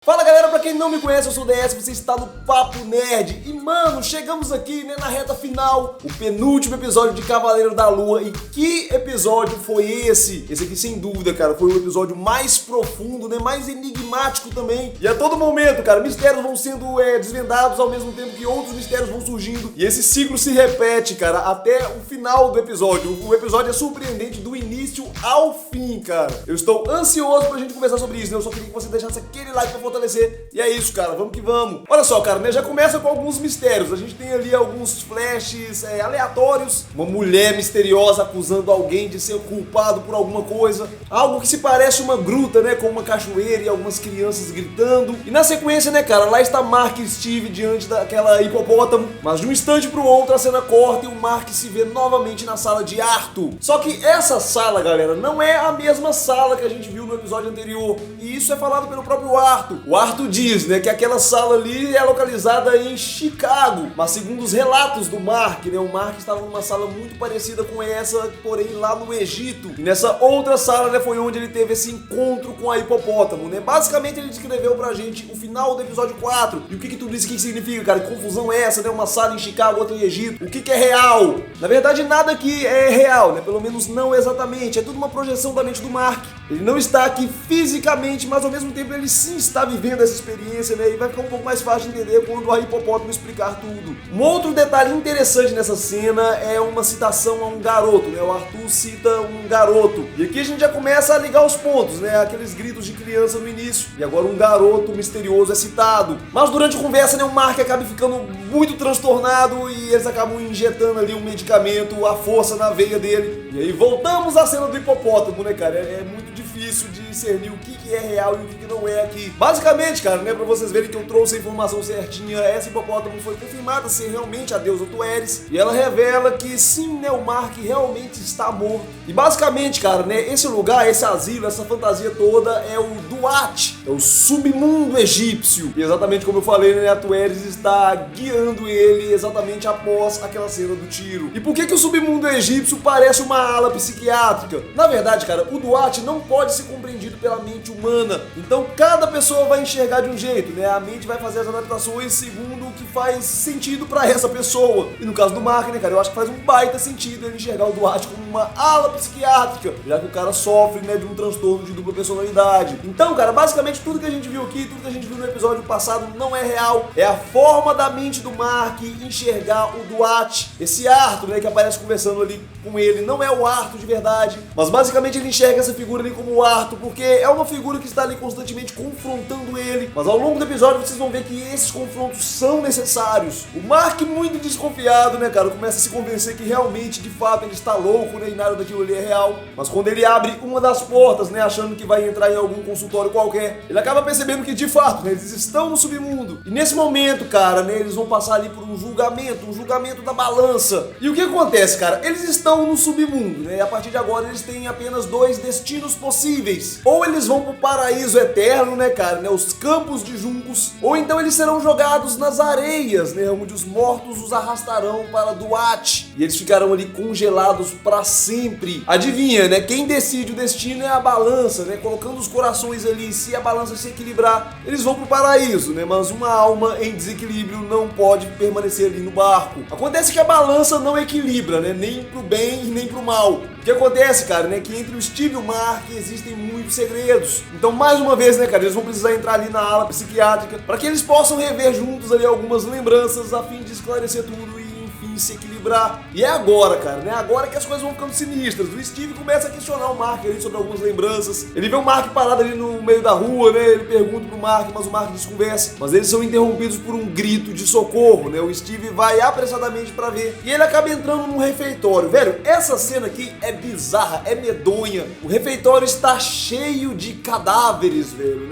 Fala galera, pra quem não me conhece, eu sou o DS, você está no Papo Nerd. E mano, chegamos aqui na reta final, o penúltimo episódio de Cavaleiro da Lua. E que episódio foi esse? Esse aqui sem dúvida, cara, foi o episódio mais profundo, mais enigmático também. E a todo momento, cara, mistérios vão sendo desvendados ao mesmo tempo que outros mistérios vão surgindo. E esse ciclo se repete, cara, até o final do episódio. O episódio é surpreendente do início ao fim, cara. Eu estou ansioso pra gente conversar sobre isso, né? Eu só queria que você deixasse aquele like pra fortalecer. E é isso, cara, vamos que vamos. Olha só, cara, já começa com alguns mistérios. A gente tem ali alguns flashes aleatórios. Uma mulher misteriosa acusando alguém de ser culpado por alguma coisa. Algo que se parece uma gruta, com uma cachoeira e algumas crianças gritando. E na sequência, cara, lá está Mark e Steve diante daquela hipopótamo. Mas de um instante pro outro a cena corta e o Mark se vê novamente na sala de Arthur. Só que essa sala, galera, não é a mesma sala que a gente viu no episódio anterior. E isso é falado pelo próprio Arthur. O Arthur diz, que aquela sala ali é localizada em Chicago, mas segundo os relatos do Mark, o Mark estava numa sala muito parecida com essa, porém lá no Egito. E nessa outra sala, foi onde ele teve esse encontro com a hipopótamo, Basicamente ele descreveu pra gente o final do episódio 4. E o que tudo isso que significa, cara? Que confusão é essa, Uma sala em Chicago, outra em Egito. O que é real? Na verdade, nada aqui é real, Pelo menos não exatamente. É tudo uma projeção da mente do Mark. Ele não está aqui fisicamente, mas ao mesmo tempo ele sim está vivendo essa experiência, E vai ficar um pouco mais fácil de entender quando a hipopótamo explicar tudo. Um outro detalhe interessante nessa cena é uma citação a um garoto, O Arthur cita um garoto. E aqui a gente já começa a ligar os pontos, Aqueles gritos de criança no início. E agora um garoto misterioso é citado. Mas durante a conversa, o Mark acaba ficando muito transtornado e eles acabam injetando ali um medicamento, a força na veia dele. E aí voltamos à cena do hipopótamo, cara? É muito difícil de discernir o que é real e o que não é aqui. Basicamente, cara, pra vocês verem que eu trouxe a informação certinha, essa hipopótamo foi confirmada ser realmente a deusa Tueris. E ela revela que sim, o Mark realmente está morto. E basicamente, cara, esse lugar, esse asilo, essa fantasia toda é o Duat, é o submundo egípcio. E exatamente como eu falei, a Tueris está guiando ele exatamente após aquela cena do tiro. E por que o submundo egípcio parece uma ala psiquiátrica? Na verdade, cara, o Duat não pode ser compreendido pela mente humana. Então cada pessoa vai enxergar de um jeito, A mente vai fazer as adaptações segundo o que faz sentido pra essa pessoa. E no caso do Mark, cara, eu acho que faz um baita sentido ele enxergar o Duat como uma ala psiquiátrica, já que o cara sofre, de um transtorno de dupla personalidade. Então, cara, basicamente tudo que a gente viu aqui, tudo que a gente viu no episódio passado não é real. É a forma da mente do Mark enxergar o Duat. Esse Arthur, que aparece conversando ali com ele, não é o Arthur de verdade, mas basicamente ele enxerga essa figura ali como o Arthur, porque é uma figura que está ali constantemente confrontando ele. Mas ao longo do episódio vocês vão ver que esses confrontos são necessários. O Mark, muito desconfiado, cara, começa a se convencer que realmente, de fato, ele está louco, e nada daquilo ali é real. Mas quando ele abre uma das portas, achando que vai entrar em algum consultório qualquer, ele acaba percebendo que, de fato, eles estão no submundo. E nesse momento, cara, eles vão passar ali por um julgamento da balança. E o que acontece, cara? Eles estão no submundo, E a partir de agora eles têm apenas dois destinos possíveis. Ou eles vão pro paraíso eterno, cara, os campos de juncos, ou então eles serão jogados nas areias, onde os mortos os arrastarão para Duat. E eles ficarão ali congelados para sempre. Adivinha, Quem decide o destino é a balança, Colocando os corações ali, se a balança se equilibrar, eles vão pro paraíso, Mas uma alma em desequilíbrio não pode permanecer ali no barco. Acontece que a balança não equilibra, Nem pro bem nem pro mal. O que acontece, cara, que entre o Steve e o Mark existem muitos segredos. Então, mais uma vez, cara, eles vão precisar entrar ali na ala psiquiátrica para que eles possam rever juntos ali algumas lembranças a fim de esclarecer tudo e, enfim, se equilibrar. E é agora, cara, Agora que as coisas vão ficando sinistras. O Steve começa a questionar o Mark ali sobre algumas lembranças. Ele vê o Mark parado ali no meio da rua, Ele pergunta pro Mark, mas o Mark desconversa. Mas eles são interrompidos por um grito de socorro, O Steve vai apressadamente pra ver. E ele acaba entrando num refeitório. Velho, essa cena aqui é bizarra, é medonha. O refeitório está cheio de cadáveres, velho,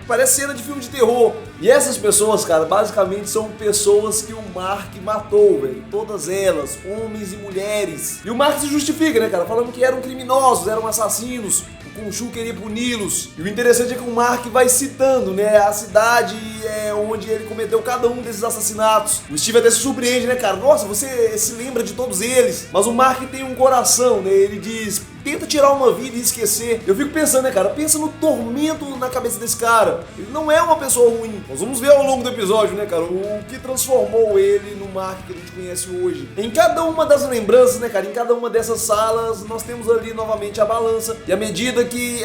Parece cena de filme de terror. E essas pessoas, cara, basicamente são pessoas que o Mark matou, velho. Todas elas, homens e mulheres. E o Mark se justifica, cara, falando que eram criminosos, eram assassinos. O Khonshu queria puni-los. E o interessante é que o Mark vai citando, a cidade onde ele cometeu cada um desses assassinatos. O Steve até se surpreende, cara? Nossa, você se lembra de todos eles. Mas o Mark tem um coração, Ele diz: tenta tirar uma vida e esquecer. Eu fico pensando, né, cara, pensa no tormento na cabeça desse cara. Ele não é uma pessoa ruim. Nós vamos ver ao longo do episódio, né, cara, o que transformou ele no Mark que a gente conhece hoje. Em cada uma das lembranças, né, cara, em cada uma dessas salas, nós temos ali novamente a balança. E à medida que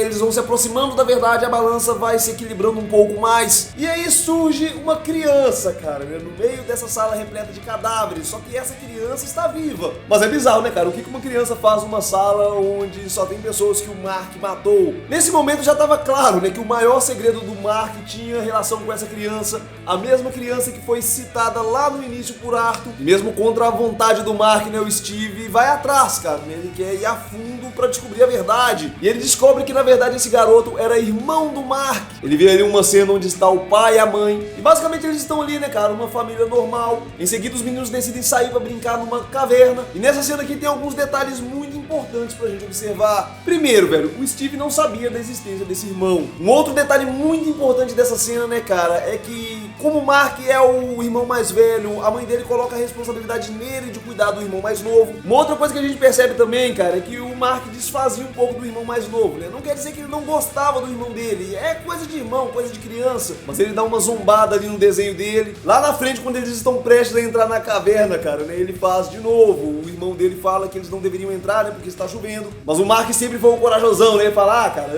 eles vão se aproximando da verdade, a balança vai se equilibrando um pouco mais. E aí surge uma criança, cara, né, no meio dessa sala repleta de cadáveres. Só que essa criança está viva. Mas é bizarro, né, cara? O que uma criança faz numa sala onde só tem pessoas que o Mark matou? Nesse momento já estava claro, né, que o maior segredo do Mark tinha relação com essa criança. A mesma criança que foi citada lá no início por Arthur. E mesmo contra a vontade do Mark, né, o Steve vai atrás, cara, né? Ele quer ir a fundo pra descobrir a verdade. E ele descobre que na verdade esse garoto era irmão do Mark. Ele vê ali uma cena onde está o pai e a mãe. E basicamente eles estão ali, né, cara, uma família normal. Em seguida os meninos decidem sair pra brincar numa caverna. E nessa cena aqui tem alguns detalhes muito importantes pra gente observar. Primeiro, velho, o Steve não sabia da existência desse irmão. Um outro detalhe muito importante dessa cena, né, cara, é que como o Mark é o irmão mais velho, a mãe dele coloca a responsabilidade nele de cuidar do irmão mais novo. Uma outra coisa que a gente percebe também, cara, é que o Mark desfazia um pouco do irmão mais novo, né? Não quer dizer que ele não gostava do irmão dele, é coisa de irmão, coisa de criança, mas ele dá uma zombada ali no desenho dele. Lá na frente, quando eles estão prestes a entrar na caverna, cara, né, ele faz de novo. O irmão dele fala que eles não deveriam entrar, né, porque está chovendo. Mas o Mark sempre foi um corajosão, né? Ele fala, ah, cara,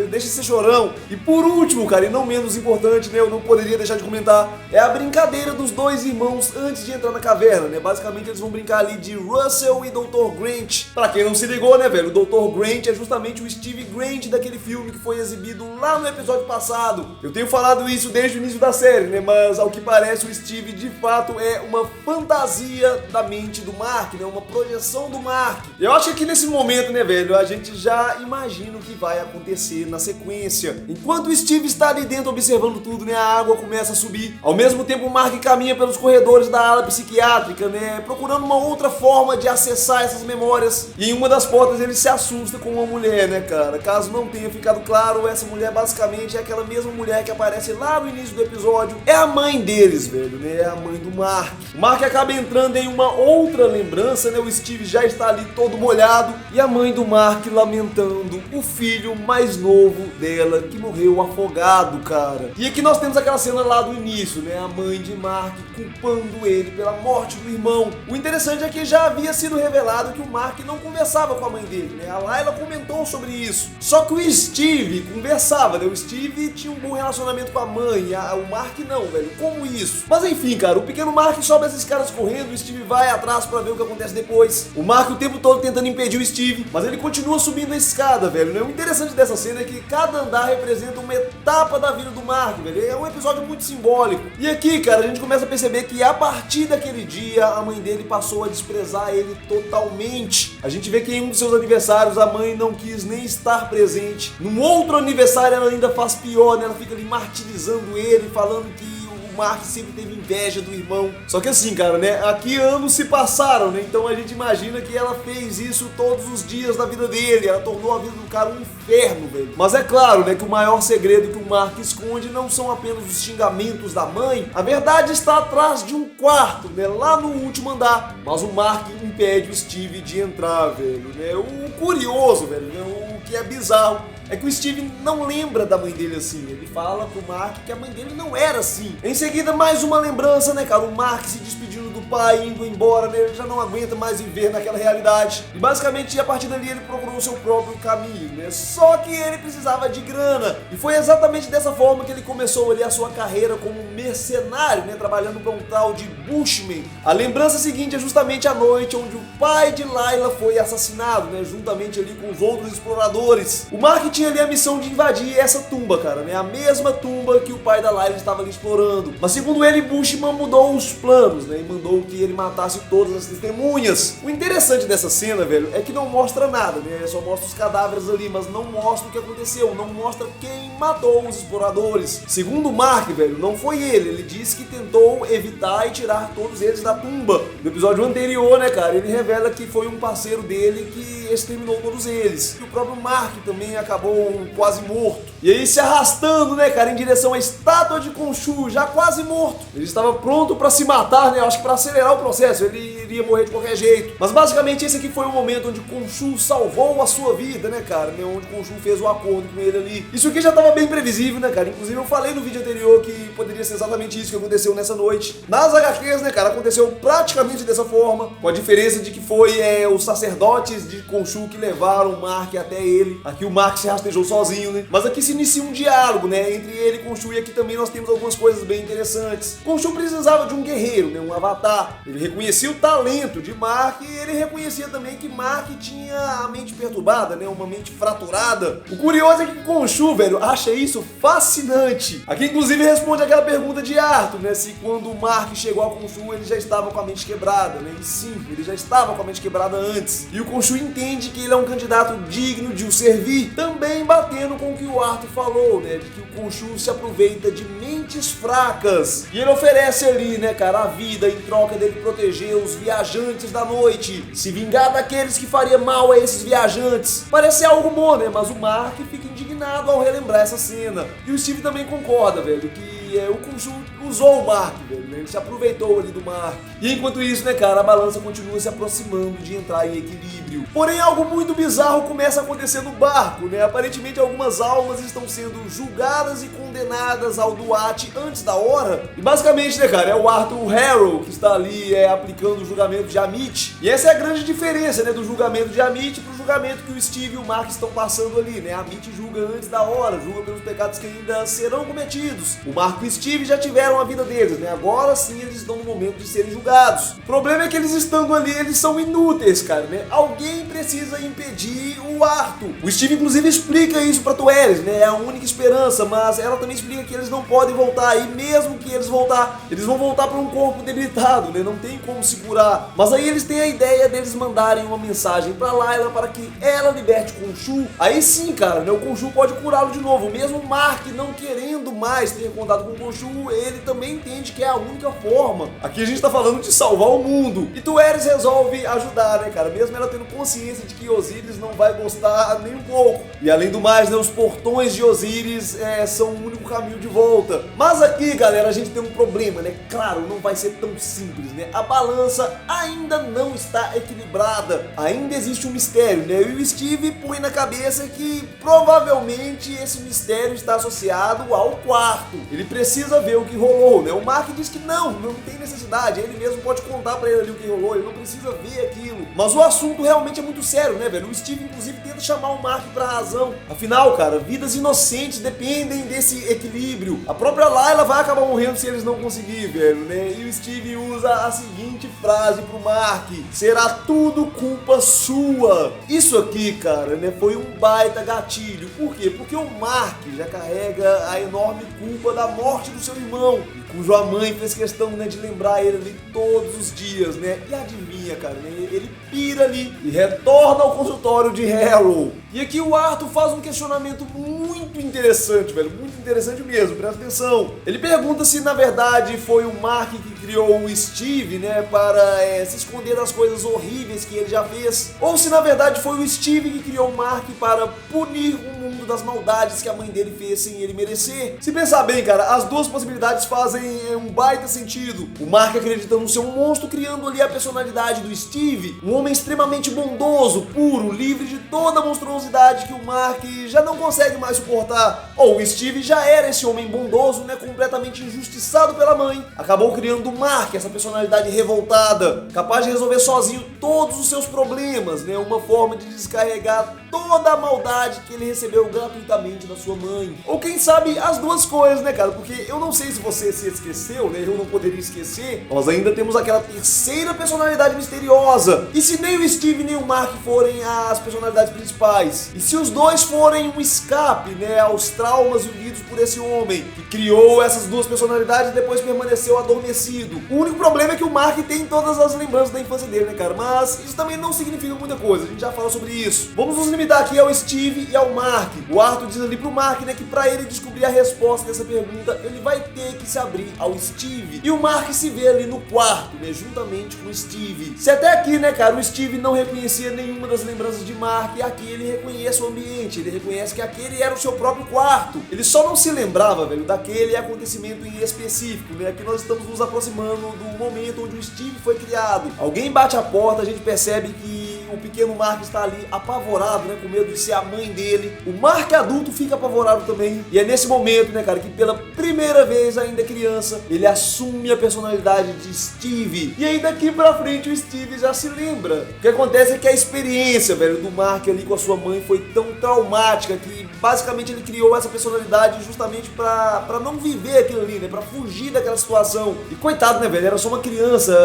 deixa esse chorão. E por último, cara, e não menos importante, né, eu não poderia deixar de comentar, é a brincadeira dos dois irmãos antes de entrar na caverna, né? Basicamente eles vão brincar ali de Russell e Dr. Grant. Pra quem não se ligou, né, velho, o Dr. Grant é justamente o Steve Grant daquele filme que foi exibido lá no episódio passado. Eu tenho falado isso desde o início da série, né, mas ao que parece o Steve de fato é uma fantasia da mente do Mark, né, uma projeção do Mark. Eu acho que aqui nesse momento, né, velho, a gente já imagina o que vai acontecer na sequência. Enquanto o Steve está ali dentro observando tudo, né, a água começa a subir. Ao mesmo tempo o Mark caminha pelos corredores da ala psiquiátrica, né, procurando uma outra forma de acessar essas memórias. E em uma das portas ele se assusta com uma mulher, né, cara. Caso não tenha ficado claro, essa mulher basicamente é aquela mesma mulher que aparece lá no início do episódio. É a mãe deles, velho, né, é a mãe do Mark. O Mark acaba entrando em uma outra lembrança, né, o Steve já está ali todo molhado. E a mãe do Mark lamentando o filho mais novo dela que morreu afogado, cara. E aqui nós temos aquela cena lá do início, né, a mãe de Mark culpando ele pela morte do irmão. O interessante é que já havia sido revelado que o Mark não conversava com a mãe dele, né, a Layla comentou sobre isso. Só que o Steve conversava, né, o Steve tinha um bom relacionamento com a mãe, o Mark não, velho, como isso? Mas enfim, cara, o pequeno Mark sobe esses caras correndo, o Steve vai atrás pra ver o que acontece depois. O Mark o tempo todo tentando impedir o Steve, mas ele continua subindo a escada, velho, né? O interessante dessa cena é que cada andar representa uma etapa da vida do Mark, velho, é um episódio muito simbólico. E aqui, cara, a gente começa a perceber que a partir daquele dia, a mãe dele passou a desprezar ele totalmente. A gente vê que em um dos seus aniversários, a mãe não quis nem estar presente. Num outro aniversário, ela ainda faz pior, né? Ela fica ali martirizando ele, falando que o Mark sempre teve inveja do irmão. Só que assim, cara, né, aqui anos se passaram, né, então a gente imagina que ela fez isso todos os dias da vida dele, ela tornou a vida do cara um inferno, velho. Mas é claro, né, que o maior segredo que o Mark esconde não são apenas os xingamentos da mãe, a verdade está atrás de um quarto, né, lá no último andar, mas o Mark impede o Steve de entrar, velho, né, o curioso, velho, né, o que é bizarro é que o Steve não lembra da mãe dele assim. Ele fala pro Mark que a mãe dele não era assim. Em seguida, mais uma lembrança, né, cara? O Mark se despedindo do pai, indo embora, né? Ele já não aguenta mais viver naquela realidade. E basicamente, a partir dali, ele procurou o seu próprio caminho, né? Só que ele precisava de grana. E foi exatamente dessa forma que ele começou ali a sua carreira como mercenário, né? Trabalhando para um tal de Bushman. A lembrança seguinte é justamente a noite onde o pai de Layla foi assassinado, né? Juntamente ali com os outros exploradores. O Mark tinha ali a missão de invadir essa tumba, cara, né? A mesma tumba que o pai da Layla estava ali explorando. Mas segundo ele, Bushman mudou os planos, né? E mandou que ele matasse todas as testemunhas. O interessante dessa cena, velho, é que não mostra nada, né? Só mostra os cadáveres ali, mas não mostra o que aconteceu, não mostra quem matou os exploradores. Segundo o Mark, velho, não foi ele disse que tentou evitar e tirar todos eles da tumba. No episódio anterior, né, cara, ele revela que foi um parceiro dele que exterminou todos eles. E o próprio Mark também acabou quase morto. E aí se arrastando, né, cara, em direção à estátua de Khonshu, já quase morto. Ele estava pronto pra se matar, né, eu acho que pra acelerar o processo, ele iria morrer de qualquer jeito. Mas basicamente esse aqui foi o momento onde Khonshu salvou a sua vida, né, cara, né, onde Khonshu fez o acordo com ele ali. Isso aqui já estava bem previsível, né, cara, inclusive eu falei no vídeo anterior que poderia ser exatamente isso que aconteceu nessa noite. Nas HQs, né, cara, aconteceu praticamente dessa forma, com a diferença de que foi os sacerdotes de Khonshu que levaram o Mark até ele. Aqui o Mark se rastejou sozinho, né, mas aqui se inicia um diálogo, né, entre ele e Khonshu, e aqui também nós temos algumas coisas bem interessantes. Khonshu precisava de um guerreiro, né, um avatar. Ele reconhecia o talento de Mark e ele reconhecia também que Mark tinha a mente perturbada, né, uma mente fraturada. O curioso é que Khonshu, velho, acha isso fascinante. Aqui inclusive responde aquela pergunta de Arthur, né, se quando o Mark chegou a Khonshu ele já estava com a mente quebrada, né, e sim, ele já estava com a mente quebrada antes. E o Khonshu entende que ele é um candidato digno de o servir, também batendo com o que o Arthur falou, né, de que o Khonshu se aproveita de mentes fracas. E ele oferece ali, né, cara, a vida em troca dele proteger os viajantes da noite, se vingar daqueles que faria mal a esses viajantes. Parece algo bom, né, mas o Mark fica indignado ao relembrar essa cena. E o Steve também concorda, velho, que o Khonshu usou o Mark, velho, né? Ele se aproveitou ali do Mark. E enquanto isso, né, cara, a balança continua se aproximando de entrar em equilíbrio. Porém, algo muito bizarro começa a acontecer no barco, né? Aparentemente, algumas almas estão sendo julgadas e condenadas ao Duat antes da hora. E basicamente, né, cara, é o Arthur Harrow que está ali aplicando o julgamento de Amit. E essa é a grande diferença, né, do julgamento de Amit pro julgamento que o Steve e o Mark estão passando ali, né? Amit julga antes da hora, julga pelos pecados que ainda serão cometidos. O Mark e o Steve já tiveram a vida deles, né? Agora sim eles estão no momento de serem julgados. O problema é que eles estando ali, eles são inúteis, cara, né? Alguém precisa impedir o Arthur. O Steve inclusive explica isso pra Tueris, né? É a única esperança, mas ela também explica que eles não podem voltar, e mesmo que eles voltar, eles vão voltar pra um corpo debilitado, né? Não tem como segurar. Mas aí eles têm a ideia deles mandarem uma mensagem pra Layla para que ela liberte Khonshu. Aí sim, cara, né? O Khonshu pode curá-lo de novo. Mesmo o Mark não querendo mais ter contato com o Khonshu, ele também entende que é a única forma. Aqui a gente tá falando de salvar o mundo. E Tueris resolve ajudar, né, cara? Mesmo ela tendo consciência de que Osiris não vai gostar nem um pouco. E além do mais, né, os portões de Osiris são o único caminho de volta. Mas aqui, galera, a gente tem um problema, né? Claro, não vai ser tão simples, né? A balança ainda não está equilibrada. Ainda existe um mistério, né? E o Steve põe na cabeça que provavelmente esse mistério está associado ao quarto. Ele precisa ver o que rolou, né? O Mark diz que não tem necessidade. Ele mesmo pode contar pra ele ali o que rolou. Ele não precisa ver aquilo. Mas o assunto realmente é muito sério, né, velho? O Steve, inclusive, tenta chamar o Mark pra razão. Afinal, cara, vidas inocentes dependem desse equilíbrio. A própria Layla vai acabar morrendo se eles não conseguirem, velho, né? E o Steve usa a seguinte frase pro Mark: será tudo culpa sua. Isso aqui, cara, né, foi um baita gatilho. Por quê? Porque o Mark já carrega a enorme culpa da morte do seu irmão, cuja mãe fez questão, né, de lembrar ele ali todos os dias, né? E adivinha, cara, né? Ele pira ali e retorna ao consultório de Harrow. E aqui o Arthur faz um questionamento muito interessante, velho, muito interessante mesmo, presta atenção. Ele pergunta se na verdade foi o Mark que criou o Steve, né, para se esconder das coisas horríveis que ele já fez, ou se na verdade foi o Steve que criou o Mark para punir o mundo das maldades que a mãe dele fez sem ele merecer. Se pensar bem, cara, as duas possibilidades fazem um baita sentido. O Mark acreditando ser um monstro, criando ali a personalidade do Steve, um homem extremamente bondoso, puro, livre de toda a monstruosidade que o Mark já não consegue mais suportar. Ou o Steve já era esse homem bondoso, né, completamente injustiçado pela mãe. Acabou criando o Mark, essa personalidade revoltada, capaz de resolver sozinho todos os seus problemas, né, uma forma de descarregar toda a maldade que ele recebeu gratuitamente da sua mãe. Ou quem sabe as duas coisas, né, cara? Porque eu não sei se você se esqueceu, né? Eu não poderia esquecer. Nós ainda temos aquela terceira personalidade misteriosa. E se nem o Steve nem o Mark forem as personalidades principais? E se os dois forem um escape, né, aos traumas vividos por esse homem que criou essas duas personalidades e depois permaneceu adormecido? O único problema é que o Mark tem todas as lembranças da infância dele, né, cara? Mas isso também não significa muita coisa. A gente já fala sobre isso. Vamos nos me dá aqui ao Steve e ao Mark. O Arthur diz ali pro Mark, né, que pra ele descobrir a resposta dessa pergunta, ele vai ter que se abrir ao Steve. E o Mark se vê ali no quarto, né, juntamente com o Steve. Se até aqui, né, cara, o Steve não reconhecia nenhuma das lembranças de Mark, e aqui ele reconhece o ambiente, ele reconhece que aquele era o seu próprio quarto. Ele só não se lembrava, velho, daquele acontecimento em específico, né? Aqui nós estamos nos aproximando do momento onde o Steve foi criado. Alguém bate a porta, a gente percebe que o pequeno Mark está ali apavorado, né, com medo de ser a mãe dele. O Mark adulto fica apavorado também. E é nesse momento, né, cara, que pela primeira vez, ainda criança, ele assume a personalidade de Steve. E aí daqui pra frente o Steve já se lembra. O que acontece é que a experiência, velho, do Mark ali com a sua mãe foi tão traumática que basicamente ele criou essa personalidade justamente pra não viver aquilo ali, né, pra fugir daquela situação. E coitado, né, velho, era só uma criança.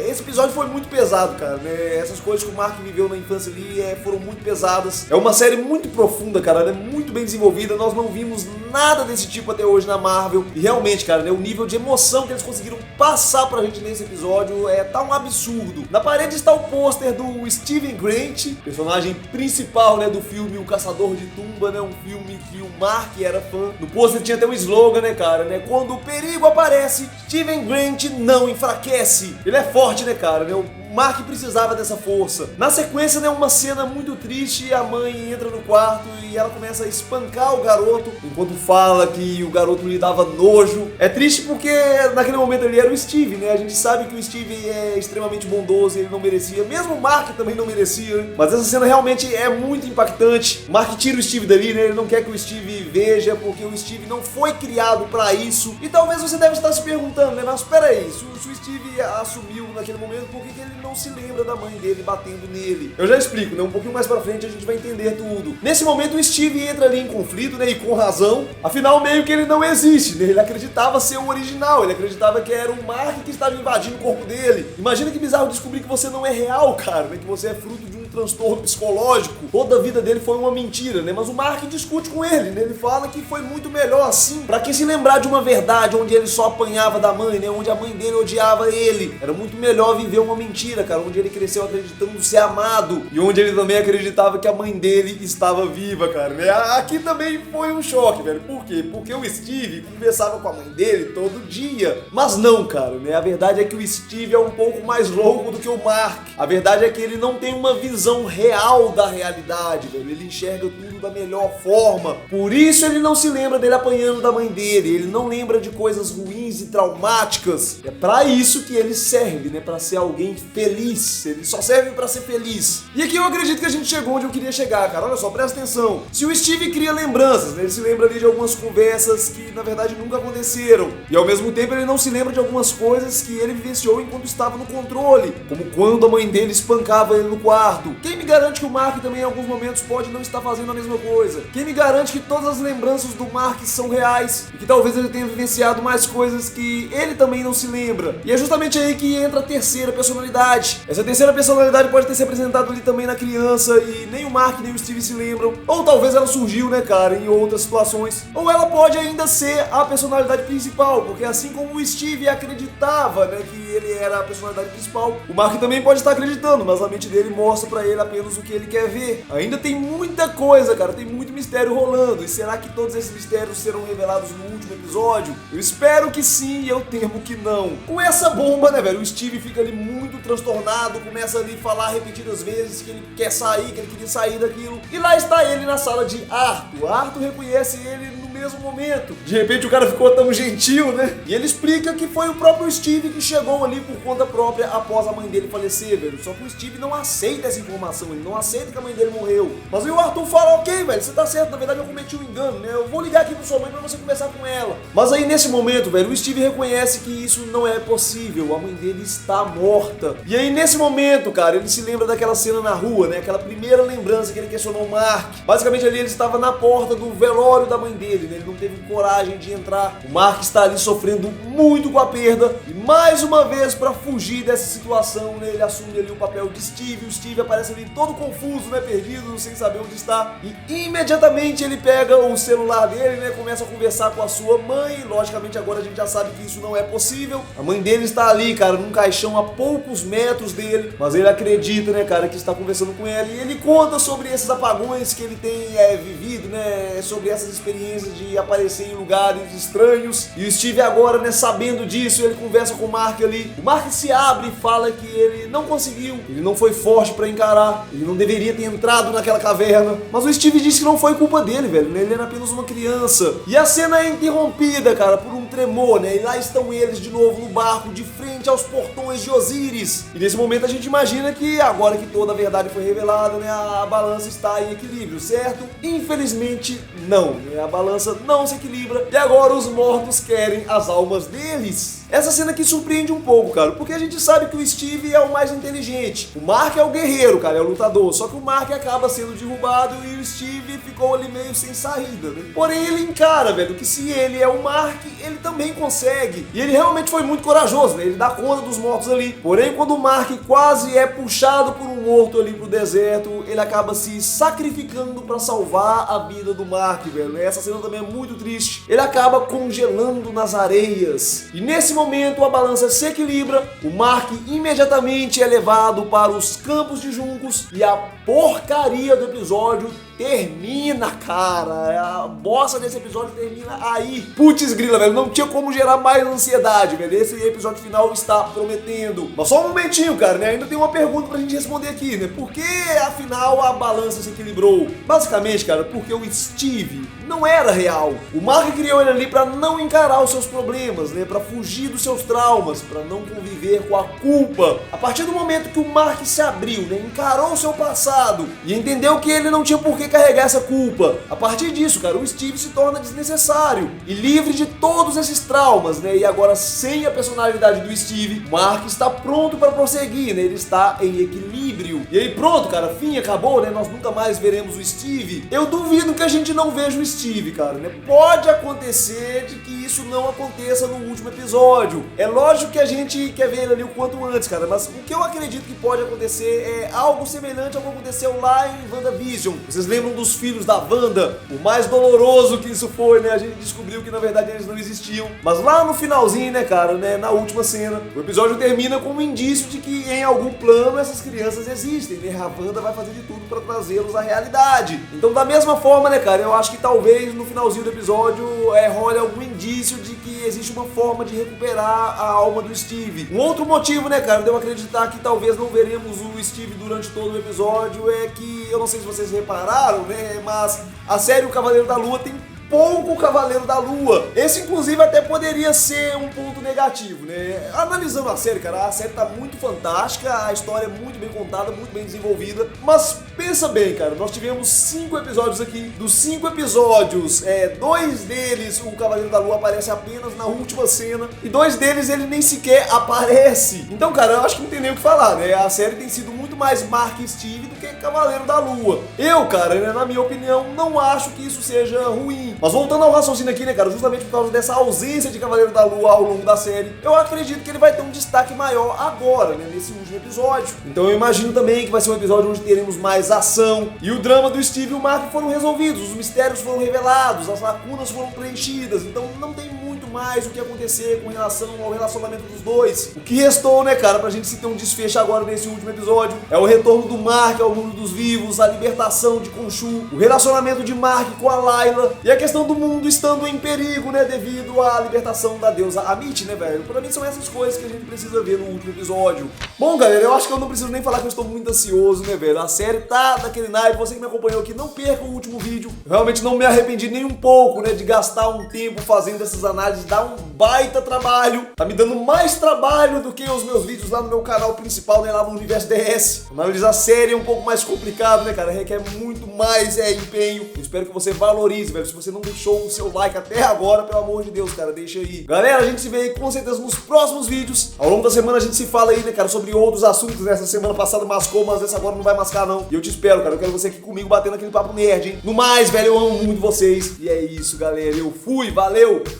Esse episódio foi muito pesado, cara, né? Essas coisas que o Mark viveu na infância ali foram muito pesadas. É uma série muito profunda, cara, ela é muito bem desenvolvida. Nós não vimos nada desse tipo até hoje na Marvel. E realmente, cara, né, o nível de emoção que eles conseguiram passar pra gente nesse episódio tá um absurdo. Na parede está o pôster do Steven Grant, personagem principal, né, do filme O Caçador de Tumba, né? Um filme que o Mark era fã. No pôster tinha até um slogan, né, cara, né? Quando o perigo aparece, Steven Grant não enfraquece. Ele é forte, né, cara, né? O Mark precisava dessa força. Na sequência, né, uma cena muito triste, a mãe entra no quarto e ela começa a espancar o garoto, enquanto fala que o garoto lhe dava nojo. É triste porque naquele momento ele era o Steve, né? A gente sabe que o Steve é extremamente bondoso e ele não merecia, mesmo o Mark também não merecia, né? Mas essa cena realmente é muito impactante. O Mark tira o Steve dali, né? Ele não quer que o Steve veja, porque o Steve não foi criado pra isso. E talvez você deve estar se perguntando, né? Mas peraí, se o Steve assumiu naquele momento, por que ele não se lembra da mãe dele batendo nele? Eu já explico, né? Um pouquinho mais pra frente a gente vai entender tudo. Nesse momento o Steve entra ali em conflito, né? E com razão. Afinal, meio que ele não existe, né? Ele acreditava ser o original, ele acreditava que era o Mark que estava invadindo o corpo dele. Imagina que bizarro descobrir que você não é real, cara, né? Que você é fruto de um transtorno psicológico. Toda a vida dele foi uma mentira, né? Mas o Mark discute com ele, né? Ele fala que foi muito melhor assim. Pra quem se lembrar de uma verdade onde ele só apanhava da mãe, né? Onde a mãe dele odiava ele. Era muito melhor viver uma mentira, cara. Onde ele cresceu acreditando ser amado. E onde ele também acreditava que a mãe dele estava viva, cara, né? Aqui também foi um choque, velho. Por quê? Porque o Steve conversava com a mãe dele todo dia. Mas não, cara, né? A verdade é que o Steve é um pouco mais louco do que o Mark. A verdade é que ele não tem uma visão real da realidade, velho. Ele enxerga tudo da melhor forma. Por isso ele não se lembra dele apanhando da mãe dele. Ele não lembra de coisas ruins e traumáticas. É pra isso que ele serve, né? Pra ser alguém feliz. Ele só serve pra ser feliz. E aqui eu acredito que a gente chegou onde eu queria chegar, cara. Olha só, presta atenção. Se o Steve cria lembranças, né? Ele se lembra ali de algumas conversas que na verdade nunca aconteceram. E ao mesmo tempo ele não se lembra de algumas coisas que ele vivenciou enquanto estava no controle. Como quando a mãe dele espancava ele no quarto. Quem me garante que o Mark também em alguns momentos pode não estar fazendo a mesma coisa? Quem me garante que todas as lembranças do Mark são reais? E que talvez ele tenha vivenciado mais coisas que ele também não se lembra? E é justamente aí que entra a terceira personalidade. Essa terceira personalidade pode ter se apresentado ali também na criança e nem o Mark nem o Steve se lembram. Ou talvez ela surgiu, né, cara, em outras situações. Ou ela pode ainda ser a personalidade principal, porque assim como o Steve acreditava, né, que ele era a personalidade principal, o Mark também pode estar acreditando, mas a mente dele mostra pra ele apenas o que ele quer ver. Ainda tem muita coisa, cara, tem muito mistério rolando. E será que todos esses mistérios serão revelados no último episódio? Eu espero que sim e eu temo que não. Com essa bomba, né, velho, o Steve fica ali muito transtornado, começa ali a falar repetidas vezes que ele quer sair, que ele queria sair daquilo. E lá está ele na sala de Arthur. Arthur reconhece ele no mesmo momento. De repente o cara ficou tão gentil, né? E ele explica que foi o próprio Steve que chegou ali por conta própria após a mãe dele falecer, velho. Só que o Steve não aceita essa informação, ele não aceita que a mãe dele morreu. Mas aí o Arthur fala, ok, velho, você tá certo, na verdade eu cometi um engano, né? Eu vou ligar aqui pra sua mãe pra você conversar com ela. Mas aí nesse momento, velho, o Steve reconhece que isso não é possível, a mãe dele está morta. E aí nesse momento, cara, ele se lembra daquela cena na rua, né? Aquela primeira lembrança que ele questionou o Mark. Basicamente ali ele estava na porta do velório da mãe dele, né? Ele não teve coragem de entrar. O Mark está ali sofrendo muito com a perda e mais uma vez, para fugir dessa situação, né, ele assume ali o papel de Steve. O Steve aparece ali todo confuso, né, perdido, sem saber onde está, e imediatamente ele pega o celular dele, né, começa a conversar com a sua mãe. Logicamente agora a gente já sabe que isso não é possível. A mãe dele está ali, cara, num caixão a poucos metros dele, mas ele acredita, né, cara, que está conversando com ela, e ele conta sobre esses apagões que ele tem vivido, né, sobre essas experiências de aparecer em lugares estranhos. E o Steve agora, né, sabendo disso, ele conversa com o Mark ali. O Mark se abre e fala que ele não conseguiu, ele não foi forte pra encarar, ele não deveria ter entrado naquela caverna. Mas o Steve disse que não foi culpa dele, velho, né? Ele era apenas uma criança. E a cena é interrompida, cara, por um tremor, né? E lá estão eles de novo no barco, de frente aos portões de Osíris. E nesse momento a gente imagina que agora que toda a verdade foi revelada, né, a balança está em equilíbrio, certo? Infelizmente não, né? A balança não se equilibra e agora os mortos querem as almas deles. Essa cena aqui surpreende um pouco, cara, porque a gente sabe que o Steve é o mais inteligente. O Mark é o guerreiro, cara, é o lutador. Só que o Mark acaba sendo derrubado e o Steve ficou ali meio sem saída, né? Porém, ele encara, velho, que se ele é o Mark, ele também consegue. E ele realmente foi muito corajoso, né? Ele dá conta dos mortos ali. Porém, quando o Mark quase é puxado por um morto ali pro deserto, ele acaba se sacrificando pra salvar a vida do Mark, velho. Essa cena também é muito triste. Ele acaba congelando nas areias. E nesse momento a balança se equilibra, o Mark imediatamente é levado para os campos de juncos e a porcaria do episódio termina, cara. A bosta desse episódio termina aí. Putz grila, velho, não tinha como gerar mais ansiedade, velho. Esse episódio final está prometendo. Mas só um momentinho, cara, né? Ainda tem uma pergunta pra gente responder aqui, né? Por que, afinal, a balança se equilibrou? Basicamente, cara, porque o Steve não era real. O Mark criou ele ali pra não encarar os seus problemas, né? Pra fugir dos seus traumas, pra não conviver com a culpa. A partir do momento que o Mark se abriu, né? Encarou o seu passado e entendeu que ele não tinha por que carregar essa culpa. A partir disso, cara, o Steve se torna desnecessário e livre de todos esses traumas, né? E agora, sem a personalidade do Steve, Mark está pronto para prosseguir, né? Ele está em equilíbrio. E aí pronto, cara, fim, acabou, né? Nós nunca mais veremos o Steve. Eu duvido que a gente não veja o Steve, cara, né? Pode acontecer de que isso não aconteça no último episódio. É lógico que a gente quer ver ele ali o quanto antes, cara, mas o que eu acredito que pode acontecer é algo semelhante ao que aconteceu lá em WandaVision. Vocês lembram dos filhos da Wanda? O mais doloroso que isso foi, né? A gente descobriu que na verdade eles não existiam. Mas lá no finalzinho, né, cara, né, na última cena, o episódio termina com um indício de que em algum plano essas crianças existem, né? A Wanda vai fazer de tudo pra trazê-los à realidade. Então, da mesma forma, né, cara, eu acho que talvez no finalzinho do episódio role algum indício de que existe uma forma de recuperar a alma do Steve. Um outro motivo, né, cara, de eu acreditar que talvez não veremos o Steve durante todo o episódio é que, eu não sei se vocês repararam, né, mas a série O Cavaleiro da Lua tem pouco Cavaleiro da Lua. Esse, inclusive, até poderia ser um ponto negativo, né? Analisando a série, cara, a série tá muito fantástica, a história é muito bem contada, muito bem desenvolvida, mas pensa bem, cara, nós tivemos 5 episódios aqui. Dos 5 episódios, 2 deles, o Cavaleiro da Lua aparece apenas na última cena, e 2 deles ele nem sequer aparece. Então, cara, eu acho que não tem nem o que falar, né? A série tem sido muito mais Mark e Steve do que Cavaleiro da Lua. Eu, cara, né, na minha opinião, não acho que isso seja ruim. Mas voltando ao raciocínio aqui, né, cara, justamente por causa dessa ausência de Cavaleiro da Lua ao longo da série, eu acredito que ele vai ter um destaque maior agora, né, nesse último episódio. Então eu imagino também que vai ser um episódio onde teremos mais ação, e o drama do Steve e o Mark foram resolvidos, os mistérios foram revelados, as lacunas foram preenchidas, então não tem muito mais o que acontecer com relação ao relacionamento dos dois. O que restou, né, cara, pra gente se ter um desfecho agora nesse último episódio é o retorno do Mark ao mundo dos vivos, a libertação de Khonshu, o relacionamento de Mark com a Layla e a questão do mundo estando em perigo, né, devido à libertação da deusa Amit, né, velho? Pra mim são essas coisas que a gente precisa ver no último episódio. Bom, galera, eu acho que eu não preciso nem falar que eu estou muito ansioso, né, velho? A série tá daquele naipe, você que me acompanhou aqui, não perca o último vídeo. Eu realmente não me arrependi nem um pouco, né, de gastar um tempo fazendo essas análises dá um baita trabalho. Tá me dando mais trabalho do que os meus vídeos lá no meu canal principal, né? Lá no Universo DS. Analisar série é um pouco mais complicado, né, cara? Requer muito mais empenho. Eu espero que você valorize, velho. Se você não deixou o seu like até agora, pelo amor de Deus, cara, deixa aí. Galera, a gente se vê aí com certeza nos próximos vídeos. Ao longo da semana a gente se fala aí, né, cara, sobre outros assuntos, né? Essa semana passada mascou, mas essa agora não vai mascar, não. E eu te espero, cara. Eu quero você aqui comigo batendo aquele papo nerd, hein? No mais, velho, eu amo muito vocês. E é isso, galera. Eu fui, valeu!